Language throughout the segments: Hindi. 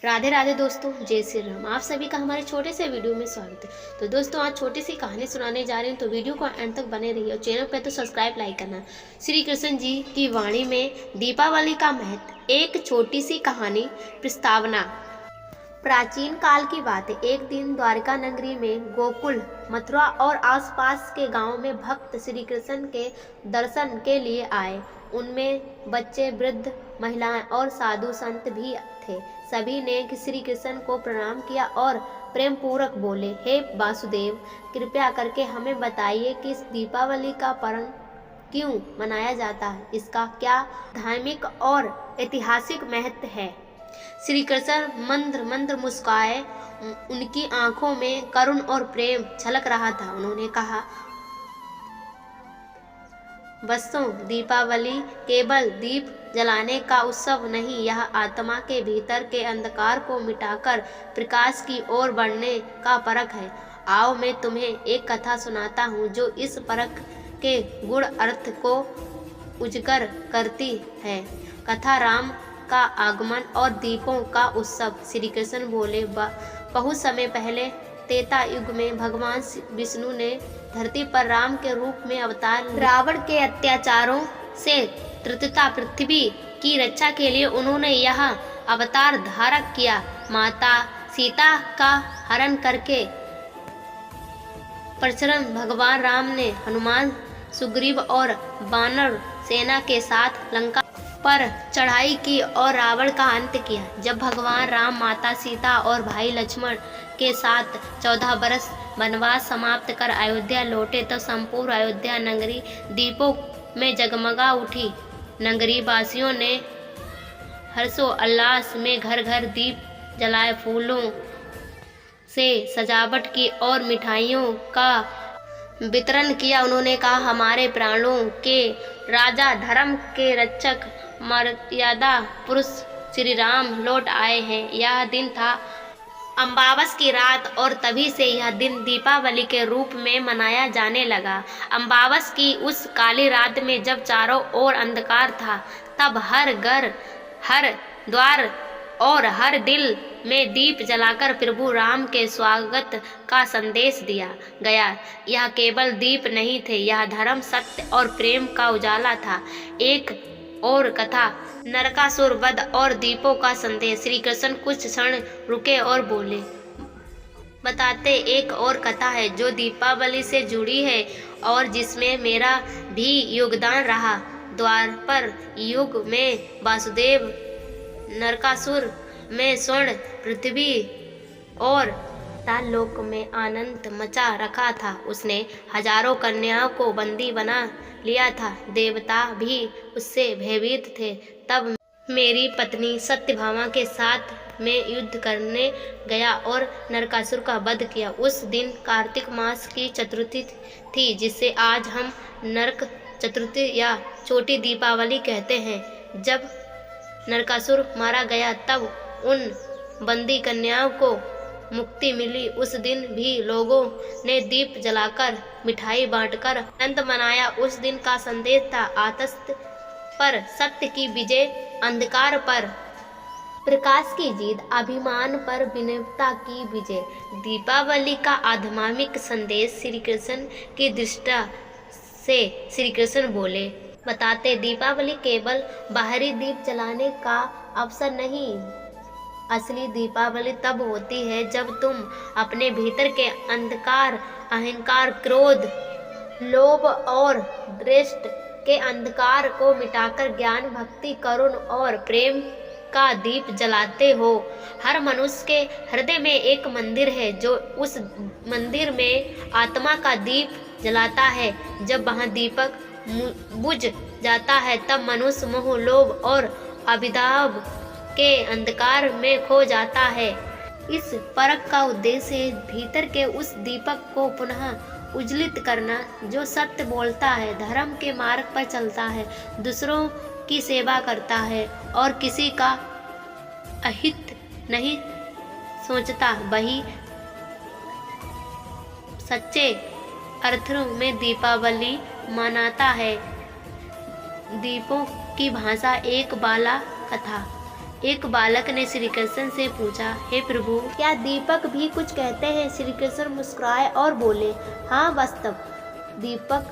राधे राधे दोस्तों, जय श्री राम। आप सभी का हमारे छोटे से वीडियो में स्वागत है। तो दोस्तों, आज छोटी सी कहानी सुनाने जा रहे हैं, तो वीडियो को अंत तक बने रहिए और चैनल पे तो सब्सक्राइब लाइक करना। श्री कृष्ण जी की वाणी में दीपावली का महत्व। एक छोटी सी कहानी प्रस्तावना। प्राचीन काल की बात है। एक दिन द्वारका नगरी में गोकुल, मथुरा और आसपास के गांव में भक्त श्री कृष्ण के दर्शन के लिए आए। उनमें बच्चे, वृद्ध, महिलाएं और साधु संत भी थे। सभी ने श्री कृष्ण को प्रणाम किया और प्रेम पूर्वक बोले, हे वासुदेव, कृपया करके हमें बताइए कि इस दीपावली का पर्व क्यों मनाया जाता है, इसका क्या धार्मिक और ऐतिहासिक महत्व है। श्री कृष्ण मंद्र मंद्र मुस्काए। उनकी आंखों में करुण और प्रेम झलक रहा था। उन्होंने कहा, बच्चों, दीपावली केवल दीप जलाने का उत्सव नहीं, यह आत्मा के भीतर के अंधकार को मिटाकर प्रकाश की ओर बढ़ने का परख है। आओ मैं तुम्हें एक कथा सुनाता हूँ जो इस परख के गुण अर्थ को उजागर करती है। कथा राम का आगमन और दीपों का उत्सव। श्री कृष्ण बोले, बहुत समय पहले त्रेता युग में भगवान विष्णु ने धरती पर राम के रूप में अवतार। रावण के अत्याचारों से त्रसिता पृथ्वी की रक्षा के लिए उन्होंने यह अवतार धारण किया। माता सीता का हरण करके परशुराम भगवान राम ने हनुमान, सुग्रीव और वानर सेना के साथ लंका पर चढ़ाई की और रावण का अंत किया। जब भगवान राम माता सीता और भाई लक्ष्मण के साथ 14 बरस वनवास समाप्त कर अयोध्या लौटे तो संपूर्ण अयोध्या नगरी दीपों में जगमगा उठी। नगरी वासियों ने हर्षोल्लास में घर घर दीप जलाए, फूलों से सजावट की और मिठाइयों का वितरण किया। उन्होंने कहा, हमारे प्राणों के राजा, धर्म के रक्षक, मर्यादा पुरुष श्री राम लौट आए हैं। यह दिन था अमावस की रात और तभी से यह दिन दीपावली के रूप में मनाया जाने लगा। अमावस की उस काली रात में जब चारों ओर अंधकार था, तब हर घर, हर द्वार और हर दिल में दीप जलाकर प्रभु राम के स्वागत का संदेश दिया गया। यह केवल दीप नहीं थे, यह धर्म, सत्य और प्रेम का उजाला था। एक और कथा, नरकासुर वध और दीपों का संदेश। श्री कृष्ण कुछ क्षण रुके और बोले, बताते एक और कथा है जो दीपावली से जुड़ी है और जिसमें मेरा भी योगदान रहा। द्वापर युग में वासुदेव नरकासुर में स्वर्ण पृथ्वी और लोक में आनंद मचा रखा था। उसने हजारों कन्याओं को बंदी बना लिया था। देवता भी उससे भयभीत थे। तब मेरी पत्नी सत्यभामा के साथ में युद्ध करने गया और नरकासुर का वध किया। उस दिन कार्तिक मास की चतुर्थी थी, जिसे आज हम नरक चतुर्थी या छोटी दीपावली कहते हैं। जब नरकासुर मारा गया तब उन बंदी कन्याओं को मुक्ति मिली। उस दिन भी लोगों ने दीप जलाकर, मिठाई बांटकर आनंद मनाया। उस दिन का संदेश था, आतंक पर सत्य की विजय, अंधकार पर प्रकाश की जीत, अभिमान पर विनम्रता की विजय। दीपावली का आध्यात्मिक संदेश। श्री कृष्ण की दृष्टि से श्री कृष्ण बोले, बताते दीपावली केवल बाहरी दीप जलाने का अवसर नहीं, असली दीपावली तब होती है जब तुम अपने भीतर के अंधकार, अहंकार, क्रोध, लोभ और दृष्ट के अंधकार को मिटाकर ज्ञान, भक्ति, करुण और प्रेम का दीप जलाते हो। हर मनुष्य के हृदय में एक मंदिर है, जो उस मंदिर में आत्मा का दीप जलाता है। जब वहाँ दीपक बुझ जाता है तब मनुष्य मोह, लोभ और अभिदाभ के अंधकार में खो जाता है। इस परख का उद्देश्य भीतर के उस दीपक को पुनः उज्ज्वलित करना जो सत्य बोलता है, धर्म के मार्ग पर चलता है, दूसरों की सेवा करता है और किसी का अहित नहीं सोचता, वही सच्चे अर्थों में दीपावली मनाता है। दीपों की भाषा। एक बाला कथा। एक बालक ने श्री कृष्ण से पूछा, हे प्रभु, क्या दीपक भी कुछ कहते हैं? श्री कृष्ण मुस्कुराए और बोले, हाँ वास्तव, दीपक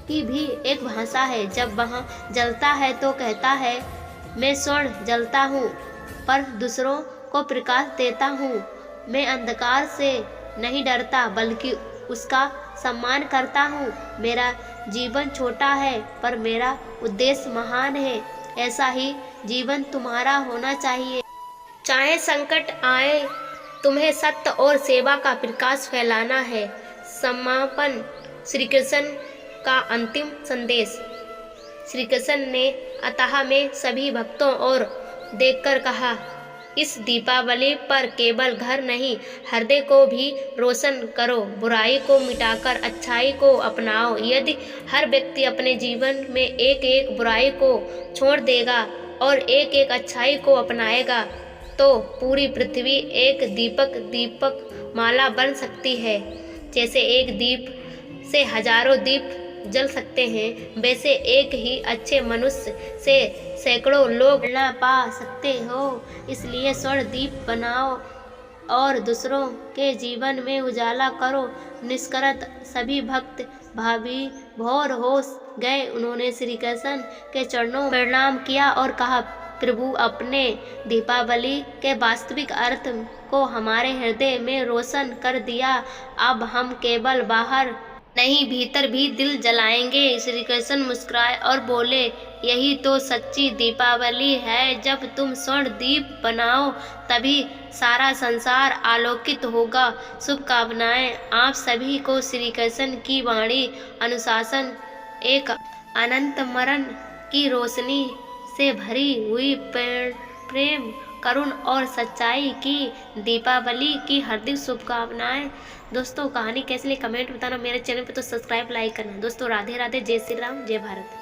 की भी एक भाषा है। जब वह जलता है तो कहता है, मैं स्वर्ण जलता हूँ पर दूसरों को प्रकाश देता हूँ। मैं अंधकार से नहीं डरता बल्कि उसका सम्मान करता हूँ। मेरा जीवन छोटा है पर मेरा उद्देश्य महान है। ऐसा ही जीवन तुम्हारा होना चाहिए। चाहे संकट आए, तुम्हें सत्य और सेवा का प्रकाश फैलाना है। समापन श्री कृष्ण का अंतिम संदेश। श्री कृष्ण ने अतः में सभी भक्तों और देखकर कहा, इस दीपावली पर केवल घर नहीं, हृदय को भी रोशन करो। बुराई को मिटाकर अच्छाई को अपनाओ। यदि हर व्यक्ति अपने जीवन में एक एक बुराई को छोड़ देगा और एक एक अच्छाई को अपनाएगा तो पूरी पृथ्वी एक दीपक माला बन सकती है। जैसे एक दीप से हजारों दीप जल सकते हैं, वैसे एक ही अच्छे मनुष्य से सैकड़ों लोग प्रेरणा पा सकते हो। इसलिए स्वर्ण दीप बनाओ और दूसरों के जीवन में उजाला करो। निष्कर्ष सभी भक्त भाभी भौर हो गए। उन्होंने श्री कृष्ण के चरणों में प्रणाम किया और कहा, प्रभु, अपने दीपावली के वास्तविक अर्थ को हमारे हृदय में रोशन कर दिया। अब हम केवल बाहर नहीं, भीतर भी दिल जलाएंगे। श्री कृष्ण मुस्कुराए और बोले, यही तो सच्ची दीपावली है। जब तुम स्वर्ण दीप बनाओ तभी सारा संसार आलोकित होगा। शुभकामनाएं आप सभी को। श्री कृष्ण की वाणी अनुशासन, एक अनंत मरण की रोशनी से भरी हुई प्रेम, करुण और सच्चाई की दीपावली की हार्दिक शुभकामनाएं। दोस्तों, कहानी कैसी लगी कमेंट बताना। मेरे चैनल पे तो सब्सक्राइब लाइक करना। दोस्तों, राधे राधे, जय श्री राम, जय भारत।